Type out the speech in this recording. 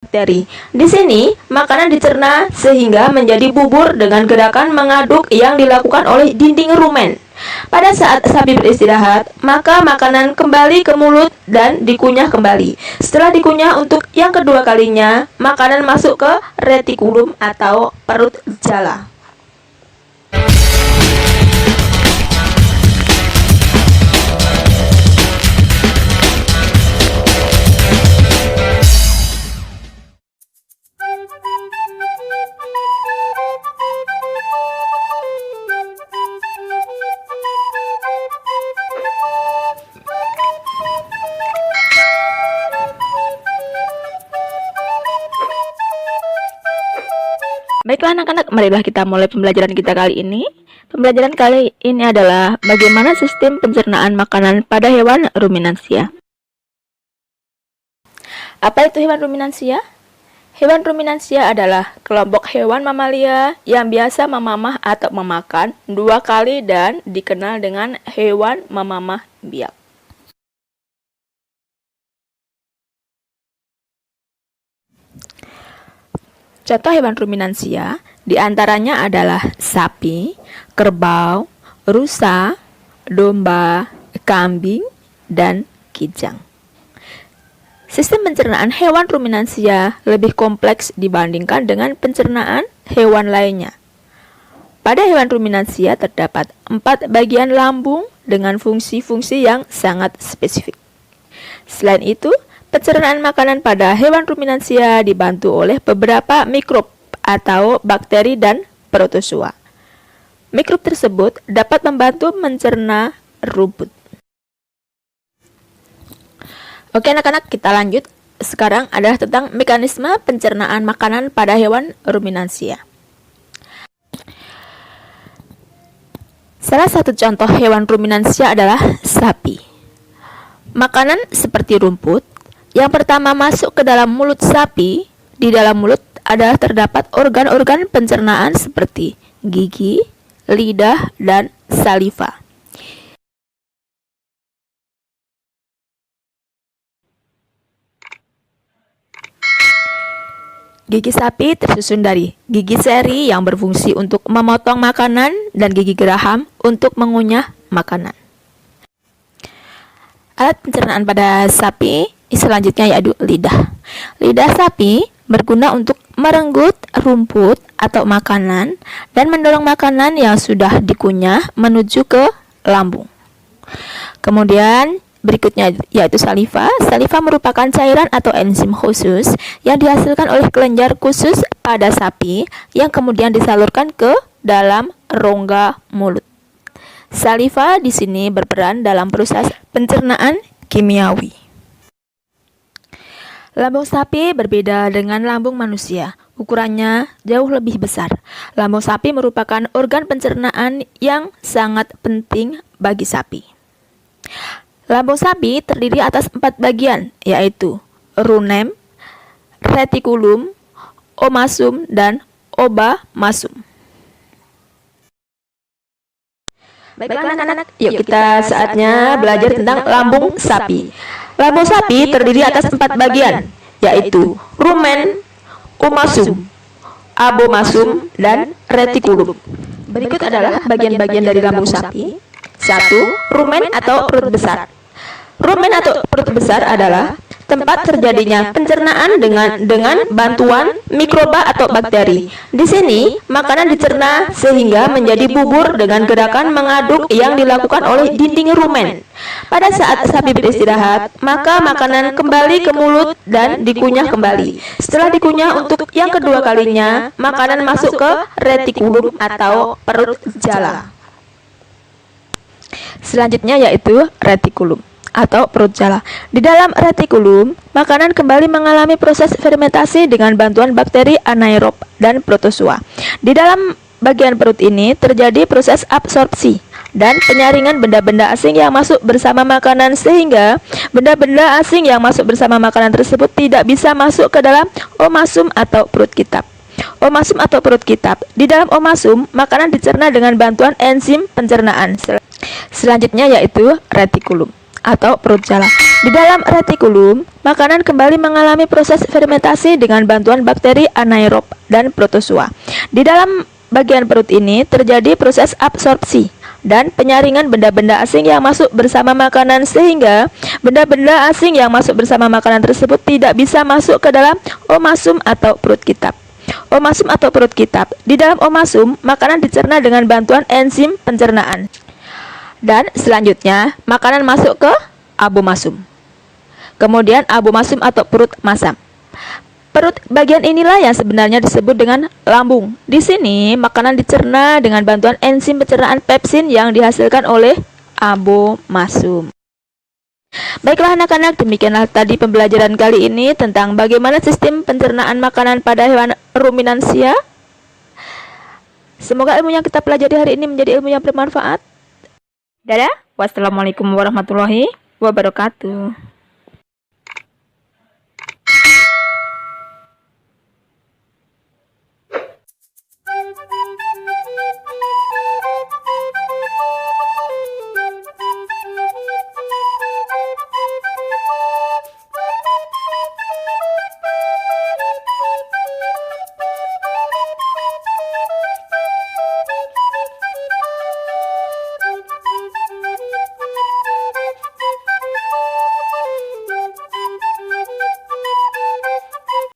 bakteri. Di sini, makanan dicerna sehingga menjadi bubur dengan gerakan mengaduk yang dilakukan oleh dinding rumen. Pada saat sapi beristirahat, maka makanan kembali ke mulut dan dikunyah kembali. Setelah dikunyah untuk yang kedua kalinya, makanan masuk ke retikulum atau perut jala. Baiklah anak-anak, marilah kita mulai pembelajaran kita kali ini. Pembelajaran kali ini adalah bagaimana sistem pencernaan makanan pada hewan ruminansia. Apa itu hewan ruminansia? Hewan ruminansia adalah kelompok hewan mamalia yang biasa memamah atau memakan 2 kali dan dikenal dengan hewan memamah biak. Contoh hewan ruminansia diantaranya adalah sapi, kerbau, rusa, domba, kambing, dan kijang. Sistem pencernaan hewan ruminansia lebih kompleks dibandingkan dengan pencernaan hewan lainnya. Pada hewan ruminansia terdapat 4 bagian lambung dengan fungsi-fungsi yang sangat spesifik. Selain itu, pencernaan makanan pada hewan ruminansia dibantu oleh beberapa mikrob atau bakteri dan protozoa. Mikrob tersebut dapat membantu mencerna rumput. Oke anak-anak, kita lanjut. Sekarang adalah tentang mekanisme pencernaan makanan pada hewan ruminansia. Salah satu contoh hewan ruminansia adalah sapi. Makanan seperti rumput yang pertama masuk ke dalam mulut sapi. Di dalam mulut adalah terdapat organ-organ pencernaan seperti gigi, lidah, dan saliva. Gigi sapi tersusun dari gigi seri yang berfungsi untuk memotong makanan dan gigi geraham untuk mengunyah makanan. Alat pencernaan pada sapi selanjutnya yaitu lidah. Lidah sapi berguna untuk merenggut rumput atau makanan dan mendorong makanan yang sudah dikunyah menuju ke lambung. Kemudian berikutnya yaitu saliva. Saliva merupakan cairan atau enzim khusus yang dihasilkan oleh kelenjar khusus pada sapi yang kemudian disalurkan ke dalam rongga mulut. Saliva di sini berperan dalam proses pencernaan kimiawi. Lambung sapi berbeda dengan lambung manusia. Ukurannya jauh lebih besar. Lambung sapi merupakan organ pencernaan yang sangat penting bagi sapi. Lambung sapi terdiri atas 4 bagian, yaitu rumen, retikulum, omasum, dan obamasum. Baiklah anak-anak, yuk kita saatnya belajar tentang lambung sapi. Lambung sapi terdiri atas 4 bagian, yaitu rumen, omasum, abomasum, dan retikulum. Berikut adalah bagian-bagian dari lambung sapi. 1. Rumen atau perut besar. Rumen atau perut besar adalah tempat terjadinya pencernaan dengan bantuan mikroba atau bakteri. Di sini, makanan dicerna sehingga menjadi bubur dengan gerakan mengaduk yang dilakukan oleh dinding rumen. Pada saat sapi beristirahat, maka makanan kembali ke mulut dan dikunyah kembali. Setelah dikunyah untuk yang kedua kalinya, makanan masuk ke retikulum atau perut jala. Selanjutnya yaitu retikulum atau perut jala. Di dalam retikulum, makanan kembali mengalami proses fermentasi dengan bantuan bakteri anaerob dan protozoa. Di dalam bagian perut ini terjadi proses absorpsi dan penyaringan benda-benda asing yang masuk bersama makanan, sehingga benda-benda asing yang masuk bersama makanan tersebut tidak bisa masuk ke dalam omasum atau perut kitab. Omasum atau perut kitab. Di dalam omasum, makanan dicerna dengan bantuan enzim pencernaan. Selanjutnya yaitu retikulum atau perut jala. Di dalam retikulum, makanan kembali mengalami proses fermentasi dengan bantuan bakteri anaerob dan protozoa. Di dalam bagian perut ini terjadi proses absorpsi dan penyaringan benda-benda asing yang masuk bersama makanan, sehingga benda-benda asing yang masuk bersama makanan tersebut tidak bisa masuk ke dalam omasum atau perut kitab. Omasum atau perut kitab. Di dalam omasum, makanan dicerna dengan bantuan enzim pencernaan. Dan selanjutnya, makanan masuk ke abomasum. Kemudian abomasum atau perut masam. Perut bagian inilah yang sebenarnya disebut dengan lambung. Di sini makanan dicerna dengan bantuan enzim pencernaan pepsin yang dihasilkan oleh abomasum. Baiklah anak-anak, demikianlah tadi pembelajaran kali ini tentang bagaimana sistem pencernaan makanan pada hewan ruminansia. Semoga ilmu yang kita pelajari hari ini menjadi ilmu yang bermanfaat. Dadah, wassalamualaikum warahmatullahi wabarakatuh.